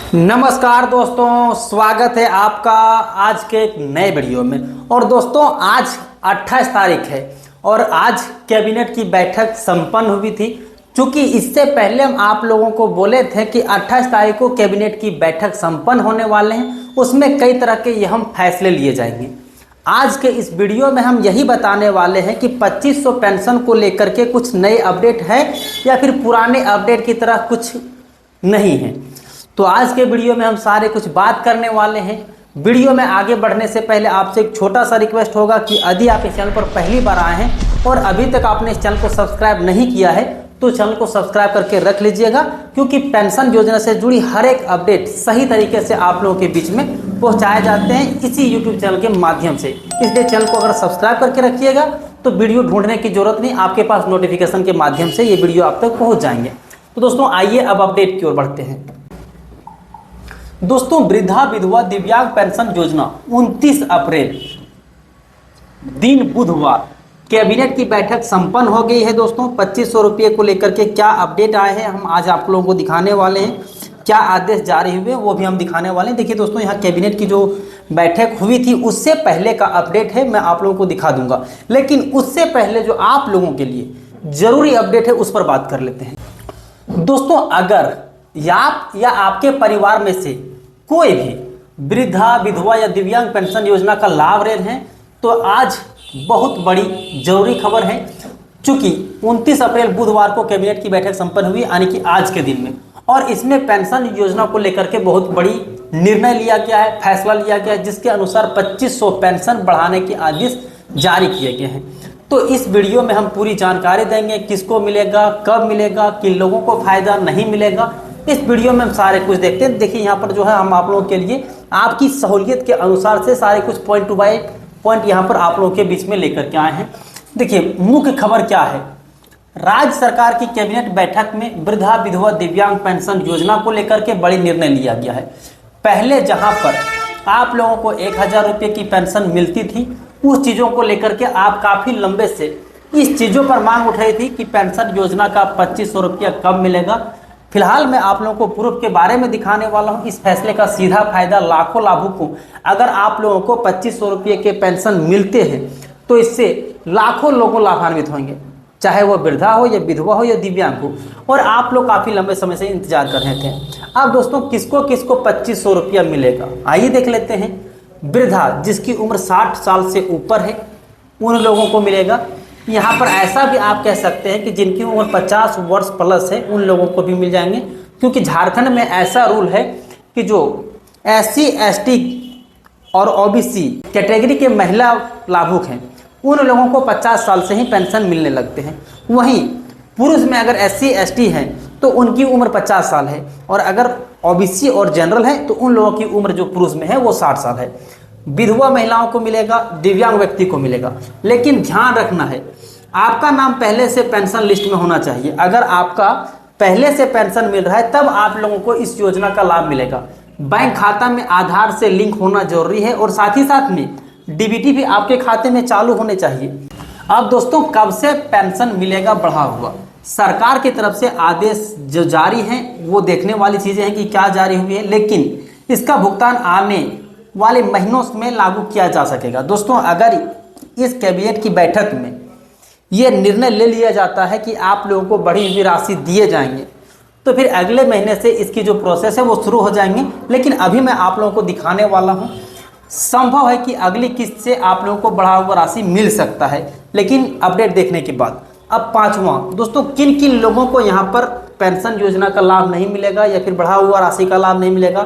नमस्कार दोस्तों, स्वागत है आपका आज के एक नए वीडियो में। और दोस्तों आज 28 तारीख है और आज कैबिनेट की बैठक संपन्न हुई थी। क्योंकि इससे पहले हम आप लोगों को बोले थे कि 28 तारीख को कैबिनेट की बैठक संपन्न होने वाले हैं, उसमें कई तरह के ये हम फैसले लिए जाएंगे। आज के इस वीडियो में हम यही बताने वाले हैं कि 2500 पेंशन को लेकर के कुछ नए अपडेट है या फिर पुराने अपडेट की तरह कुछ नहीं है। तो आज के वीडियो में हम सारे कुछ बात करने वाले हैं। वीडियो में आगे बढ़ने से पहले आपसे एक छोटा सा रिक्वेस्ट होगा कि यदि आप इस चैनल पर पहली बार आए हैं और अभी तक आपने इस चैनल को सब्सक्राइब नहीं किया है तो चैनल को सब्सक्राइब करके रख लीजिएगा, क्योंकि पेंशन योजना से जुड़ी हर एक अपडेट सही तरीके से आप लोगों के बीच में पहुंचाए जाते हैं इसी यूट्यूब चैनल के माध्यम से। इसलिए चैनल को अगर सब्सक्राइब करके रखिएगा तो वीडियो ढूंढने की जरूरत नहीं, आपके पास नोटिफिकेशन के माध्यम से ये वीडियो आप तक पहुँच जाएंगे। तो दोस्तों आइए अब अपडेट की ओर बढ़ते हैं। दोस्तों वृद्धा विधवा दिव्यांग पेंशन योजना 29 अप्रैल दिन बुधवार कैबिनेट की बैठक संपन्न हो गई है। दोस्तों 2500 रुपये को लेकर के क्या अपडेट आए हैं हम आज आप लोगों को दिखाने वाले हैं। क्या आदेश जारी हुए वो भी हम दिखाने वाले हैं। देखिए दोस्तों, यहाँ कैबिनेट की जो बैठक हुई थी उससे पहले का अपडेट है, मैं आप लोगों को दिखा दूंगा। लेकिन उससे पहले जो आप लोगों के लिए जरूरी अपडेट है उस पर बात कर लेते हैं। दोस्तों अगर आप या आपके परिवार में से कोई भी वृद्धा विधवा या दिव्यांग पेंशन योजना का लाभ ले रहे हैं तो आज बहुत बड़ी जरूरी खबर है। चूंकि 29 अप्रैल बुधवार को कैबिनेट की बैठक संपन्न हुई, यानी कि आज के दिन में, और इसमें पेंशन योजना को लेकर के बहुत बड़ी निर्णय लिया गया है, फैसला लिया गया है, जिसके अनुसार 2500 पेंशन बढ़ाने के आदेश जारी किए गए हैं। तो इस वीडियो में हम पूरी जानकारी देंगे, किसको मिलेगा, कब मिलेगा, किन लोगों को फायदा नहीं मिलेगा। इस वीडियो में हम सारे कुछ देखते हैं। देखिए यहाँ पर जो है हम आप लोगों के लिए आपकी सहूलियत के अनुसार से सारे कुछ पॉइंट टू बाय पॉइंट यहाँ पर आप लोगों के बीच में लेकर के आए हैं। देखिए मुख्य खबर क्या है। राज्य सरकार की कैबिनेट बैठक में वृद्धा विधवा दिव्यांग पेंशन योजना को लेकर के बड़ी निर्णय लिया गया है। पहले जहाँ पर आप लोगों को 1000 रुपये की पेंशन मिलती थी, उस चीज़ों को लेकर के आप काफ़ी लंबे से इस चीज़ों पर मांग उठ रही थी कि पेंशन योजना का 2500 रुपया कब मिलेगा। फिलहाल मैं आप लोगों को प्रूफ के बारे में दिखाने वाला हूं। इस फैसले का सीधा फायदा लाखों लाभुकों, अगर आप लोगों को 2500 रुपये के पेंशन मिलते हैं तो इससे लाखों लोगों लाभान्वित होंगे, चाहे वो वृद्धा हो या विधवा हो या दिव्यांग हो। और आप लोग काफ़ी लंबे समय से इंतजार कर रहे थे। अब दोस्तों किसको किसको 2500 रुपया मिलेगा आइए देख लेते हैं। वृद्धा जिसकी उम्र 60 साल से ऊपर है उन लोगों को मिलेगा। यहाँ पर ऐसा भी आप कह सकते हैं कि जिनकी उम्र 50 वर्ष प्लस है उन लोगों को भी मिल जाएंगे, क्योंकि झारखंड में ऐसा रूल है कि जो SC ST और OBC कैटेगरी के महिला लाभुक हैं उन लोगों को 50 साल से ही पेंशन मिलने लगते हैं। वहीं पुरुष में अगर SC ST हैं तो उनकी उम्र 50 साल है, और अगर OBC और जनरल है तो उन लोगों की उम्र जो पुरुष में है वो 60 साल है। विधवा महिलाओं को मिलेगा, दिव्यांग व्यक्ति को मिलेगा। लेकिन ध्यान रखना है, आपका नाम पहले से पेंशन लिस्ट में होना चाहिए। अगर आपका पहले से पेंशन मिल रहा है तब आप लोगों को इस योजना का लाभ मिलेगा। बैंक खाता में आधार से लिंक होना जरूरी है और साथ ही साथ में DBT भी आपके खाते में चालू होने चाहिए। अब दोस्तों कब से पेंशन मिलेगा बढ़ा हुआ, सरकार की तरफ से आदेश जो जारी हैं वो देखने वाली चीज़ें हैं कि क्या जारी हुई है, लेकिन इसका भुगतान आने वाले महीनों में लागू किया जा सकेगा। दोस्तों अगर इस कैबिनेट की बैठक में ये निर्णय ले लिया जाता है कि आप लोगों को बढ़ी हुई राशि दिए जाएंगे तो फिर अगले महीने से इसकी जो प्रोसेस है वो शुरू हो जाएंगे। लेकिन अभी मैं आप लोगों को दिखाने वाला हूँ, संभव है कि अगली किस्त से आप लोगों को बढ़ा हुआ राशि मिल सकता है, लेकिन अपडेट देखने के बाद। अब पाँचवां दोस्तों, किन किन लोगों को यहाँ पर पेंशन योजना का लाभ नहीं मिलेगा या फिर बढ़ा हुआ राशि का लाभ नहीं मिलेगा।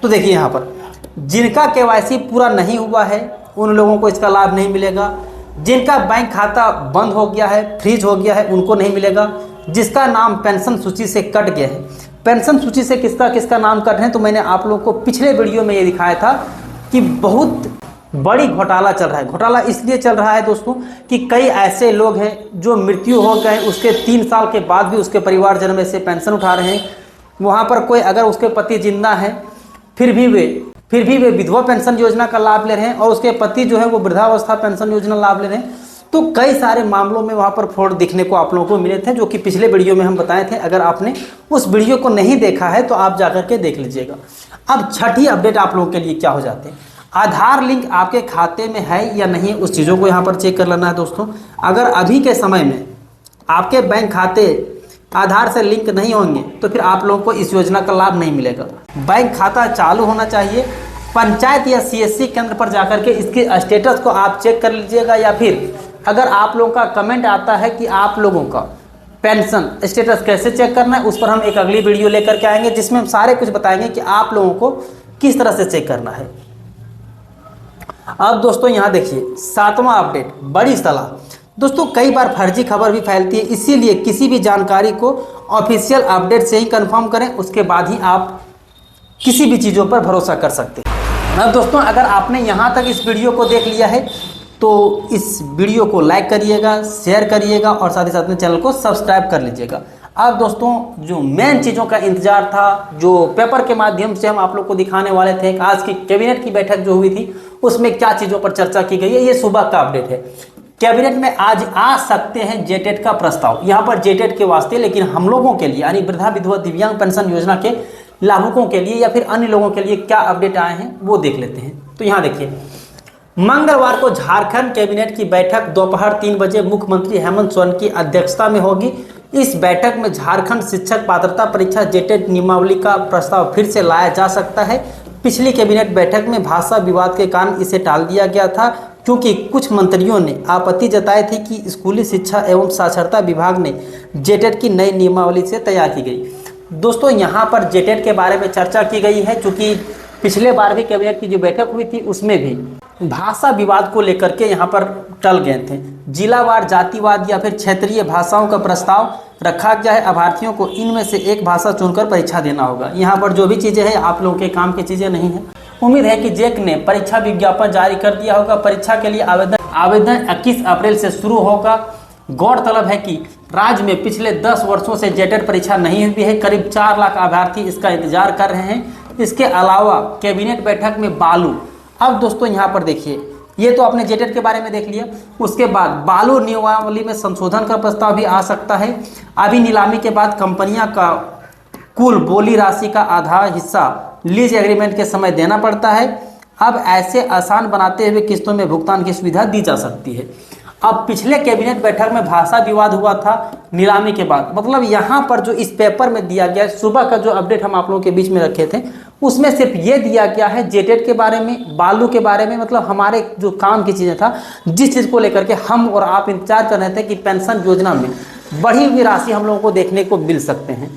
तो देखिए यहाँ पर जिनका KYC पूरा नहीं हुआ है उन लोगों को इसका लाभ नहीं मिलेगा। जिनका बैंक खाता बंद हो गया है, फ्रीज हो गया है, उनको नहीं मिलेगा। जिसका नाम पेंशन सूची से कट गया है, पेंशन सूची से किसका किसका नाम कट है तो मैंने आप लोगों को पिछले वीडियो में ये दिखाया था कि बहुत बड़ी घोटाला चल रहा है। घोटाला इसलिए चल रहा है दोस्तों कि कई ऐसे लोग हैं जो मृत्यु हो गए, उसके 3 साल के बाद भी उसके परिवारजन में से पेंशन उठा रहे हैं। वहाँ पर कोई अगर उसके पति जिंदा है फिर भी वे विधवा पेंशन योजना का लाभ ले रहे हैं और उसके पति जो है वो वृद्धावस्था पेंशन योजना लाभ ले रहे हैं। तो कई सारे मामलों में वहाँ पर फ्रॉड दिखने को आप लोगों को मिले थे, जो कि पिछले वीडियो में हम बताए थे। अगर आपने उस वीडियो को नहीं देखा है तो आप जाकर के देख लीजिएगा। अब छठी अपडेट आप लोगों के लिए क्या हो जाते हैं, आधार लिंक आपके खाते में है या नहीं, उस चीज़ों को यहाँ पर चेक कर लेना है दोस्तों। अगर अभी के समय में आपके बैंक खाते आधार से लिंक नहीं होंगे तो फिर आप लोगों को इस योजना का लाभ नहीं मिलेगा। बैंक खाता चालू होना चाहिए। पंचायत या सीएससी केंद्र पर जाकर के इसके स्टेटस को आप चेक कर लीजिएगा, या फिर अगर आप लोगों का कमेंट आता है कि आप लोगों का पेंशन स्टेटस कैसे चेक करना है, उस पर हम एक अगली वीडियो लेकर के आएंगे, जिसमें हम सारे कुछ बताएंगे कि आप लोगों को किस तरह से चेक करना है। अब दोस्तों यहाँ देखिए 7वां अपडेट, बड़ी सलाह। दोस्तों कई बार फर्जी खबर भी फैलती है, इसीलिए किसी भी जानकारी को ऑफिशियल अपडेट से ही कंफर्म करें, उसके बाद ही आप किसी भी चीज़ों पर भरोसा कर सकते हैं। अब दोस्तों अगर आपने यहाँ तक इस वीडियो को देख लिया है तो इस वीडियो को लाइक करिएगा, शेयर करिएगा और साथ ही साथ में चैनल को सब्सक्राइब कर लीजिएगा। अब दोस्तों जो मेन चीज़ों का इंतजार था, जो पेपर के माध्यम से हम आप लोग को दिखाने वाले थे, आज की कैबिनेट की बैठक जो हुई थी उसमें क्या चीज़ों पर चर्चा की गई है, ये सुबह का अपडेट है। कैबिनेट में आज आ सकते हैं जेटेट का प्रस्ताव, यहाँ पर जेटेट के वास्ते, लेकिन हम लोगों के लिए यानी वृद्धा विधवा दिव्यांग पेंशन योजना के लाभुकों के लिए या फिर अन्य लोगों के लिए क्या अपडेट आए हैं वो देख लेते हैं। तो यहाँ देखिए, मंगलवार को झारखंड कैबिनेट की बैठक दोपहर 3 बजे मुख्यमंत्री हेमंत सोरेन की अध्यक्षता में होगी। इस बैठक में झारखंड शिक्षक पात्रता परीक्षा जेटेट नियमावली का प्रस्ताव फिर से लाया जा सकता है। पिछली कैबिनेट बैठक में भाषा विवाद के कारण इसे टाल दिया गया था, क्योंकि कुछ मंत्रियों ने आपत्ति जताई थी कि स्कूली शिक्षा एवं साक्षरता विभाग ने जेटेट की नई नियमावली से तैयार की गई। दोस्तों यहाँ पर जेटेट के बारे में चर्चा की गई है, क्योंकि पिछले बार भी कैबिनेट की जो बैठक हुई थी उसमें भी भाषा विवाद को लेकर के यहाँ पर टल गए थे। जिलावार जातिवाद या फिर क्षेत्रीय भाषाओं का प्रस्ताव रखा गया है। अभ्यर्थियों को इनमें से एक भाषा चुनकर परीक्षा देना होगा। यहाँ पर जो भी चीज़ें हैं आप लोगों के काम की चीज़ें नहीं हैं। उम्मीद है कि जेक ने परीक्षा विज्ञापन जारी कर दिया होगा। परीक्षा के लिए आवेदन 21 अप्रैल से शुरू होगा। गौरतलब है कि राज्य में पिछले 10 वर्षों से जेटेट परीक्षा नहीं हुई है। करीब 4 लाख अभ्यर्थी इसका इंतजार कर रहे हैं। इसके अलावा कैबिनेट बैठक में बालू, अब दोस्तों यहाँ पर देखिए, ये तो आपने जेटेट के बारे में देख लिया। उसके बाद बालू नियमावली में संशोधन का प्रस्ताव भी आ सकता है। अभी नीलामी के बाद कंपनियां का कुल बोली राशि का आधा हिस्सा लीज एग्रीमेंट के समय देना पड़ता है। अब ऐसे आसान बनाते हुए किस्तों में भुगतान की सुविधा दी जा सकती है। अब पिछले कैबिनेट बैठक में भाषा विवाद हुआ था नीलामी के बाद, मतलब यहाँ पर जो इस पेपर में दिया गया, सुबह का जो अपडेट हम आप लोगों के बीच में रखे थे उसमें सिर्फ ये दिया गया है जेटेट के बारे में, बालू के बारे में, मतलब हमारे जो काम की चीज़ें था, जिस चीज़ को लेकर के हम और आप इंतजार कर रहे थे कि पेंशन योजना में बढ़ी हुई राशि हम लोगों को देखने को मिल सकते हैं,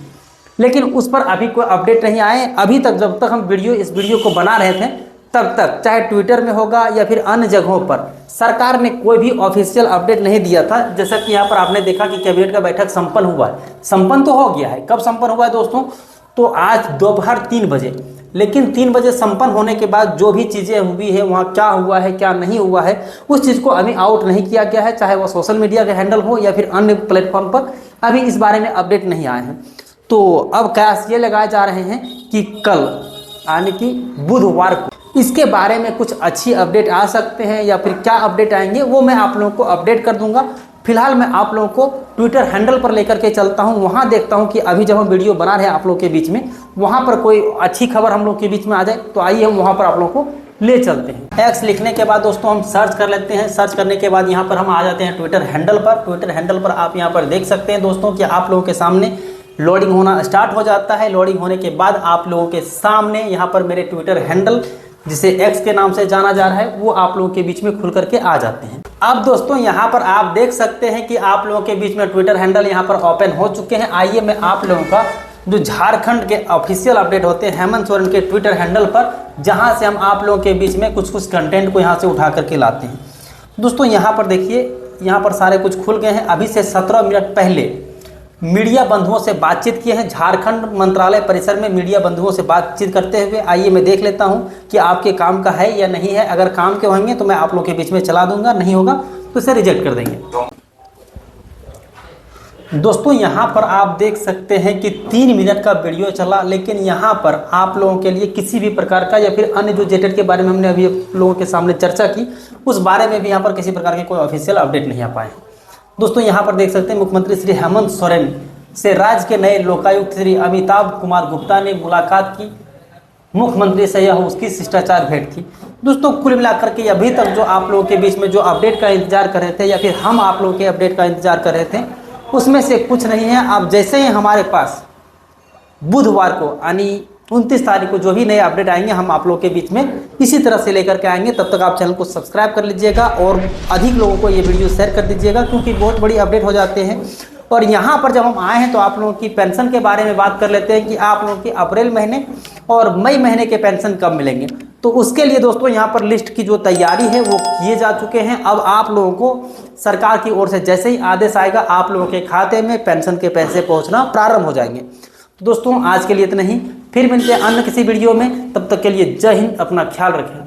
लेकिन उस पर अभी कोई अपडेट नहीं आए। अभी तक जब तक हम इस वीडियो को बना रहे थे तब तक, चाहे ट्विटर में होगा या फिर अन्य जगहों पर, सरकार ने कोई भी ऑफिशियल अपडेट नहीं दिया था। जैसा कि यहाँ पर आपने देखा कि कैबिनेट का बैठक संपन्न हुआ है, संपन्न तो हो गया है। कब संपन्न हुआ है दोस्तों? तो आज दोपहर 3 बजे। लेकिन 3 बजे संपन्न होने के बाद जो भी चीज़ें हुई है, वहाँ क्या हुआ है क्या नहीं हुआ है, उस चीज़ को अभी आउट नहीं किया गया है, चाहे वह सोशल मीडिया के हैंडल हो या फिर अन्य प्लेटफॉर्म पर अभी इस बारे में अपडेट नहीं आए हैं। तो अब कयास ये लगाए जा रहे हैं कि कल यानी कि बुधवार को इसके बारे में कुछ अच्छी अपडेट आ सकते हैं, या फिर क्या अपडेट आएंगे वो मैं आप लोगों को अपडेट कर दूंगा। फिलहाल मैं आप लोगों को ट्विटर हैंडल पर लेकर के चलता हूं, वहां देखता हूं कि अभी जब हम वीडियो बना रहे हैं आप लोगों के बीच में, वहां पर कोई अच्छी खबर हम लोग के बीच में आ जाए तो आइए हम वहां पर आप लोगों को ले चलते हैं। एक्स लिखने के बाद दोस्तों हम सर्च कर लेते हैं। सर्च करने के बाद यहाँ पर हम आ जाते हैं ट्विटर हैंडल पर। ट्विटर हैंडल पर आप यहाँ पर देख सकते हैं दोस्तों कि आप लोगों के सामने लोडिंग होना स्टार्ट हो जाता है। लोडिंग होने के बाद आप लोगों के सामने यहाँ पर मेरे ट्विटर हैंडल, जिसे एक्स के नाम से जाना जा रहा है, वो आप लोगों के बीच में खुल करके आ जाते हैं। अब दोस्तों यहाँ पर आप देख सकते हैं कि आप लोगों के बीच में ट्विटर हैंडल यहाँ पर ओपन हो चुके हैं। आइए मैं आप लोगों का जो झारखंड के ऑफिशियल अपडेट होते हैं हेमंत सोरेन के ट्विटर हैंडल पर, जहाँ से हम आप लोगों के बीच में कुछ कंटेंट को यहाँ से उठा करके लाते हैं। दोस्तों यहाँ पर देखिए, यहाँ पर सारे कुछ खुल गए हैं। अभी से 17 मिनट पहले मीडिया बंधुओं से बातचीत किए हैं। झारखंड मंत्रालय परिसर में मीडिया बंधुओं से बातचीत करते हुए आइए मैं देख लेता हूं कि आपके काम का है या नहीं है। अगर काम के होंगे तो मैं आप लोगों के बीच में चला दूंगा, नहीं होगा तो इसे रिजेक्ट कर देंगे। दोस्तों यहाँ पर आप देख सकते हैं कि 3 मिनट का वीडियो चला, लेकिन यहाँ पर आप लोगों के लिए किसी भी प्रकार का या फिर अन्य जो जेटेड के बारे में हमने अभी आप लोगों के सामने चर्चा की, उस बारे में भी यहाँ पर किसी प्रकार के कोई ऑफिशियल अपडेट नहीं आ पाए। दोस्तों यहाँ पर देख सकते हैं मुख्यमंत्री श्री हेमंत सोरेन से राज्य के नए लोकायुक्त श्री अमिताभ कुमार गुप्ता ने मुलाकात की। मुख्यमंत्री से यह उसकी शिष्टाचार भेंट थी। दोस्तों कुल मिलाकर के अभी तक जो आप लोगों के बीच में जो अपडेट का इंतजार कर रहे थे या फिर हम आप लोगों के अपडेट का इंतजार कर रहे थे, उसमें से कुछ नहीं है। आप जैसे ही हमारे पास बुधवार को यानी 29 तारीख को जो भी नए अपडेट आएंगे, हम आप लोगों के बीच में इसी तरह से लेकर के आएंगे। तब तक आप चैनल को सब्सक्राइब कर लीजिएगा और अधिक लोगों को ये वीडियो शेयर कर दीजिएगा, क्योंकि बहुत बड़ी अपडेट हो जाते हैं। और यहाँ पर जब हम आए हैं तो आप लोगों की पेंशन के बारे में बात कर लेते हैं कि आप लोगों की अप्रैल महीने और मई महीने के पेंशन कब मिलेंगे। तो उसके लिए दोस्तों यहाँ पर लिस्ट की जो तैयारी है वो किए जा चुके हैं। अब आप लोगों को सरकार की ओर से जैसे ही आदेश आएगा, आप लोगों के खाते में पेंशन के पैसे पहुँचना प्रारंभ हो जाएंगे। तो दोस्तों आज के लिए इतना ही, फिर मिलते हैं अन्य किसी वीडियो में। तब तक के लिए जय हिंद, अपना ख्याल रखें।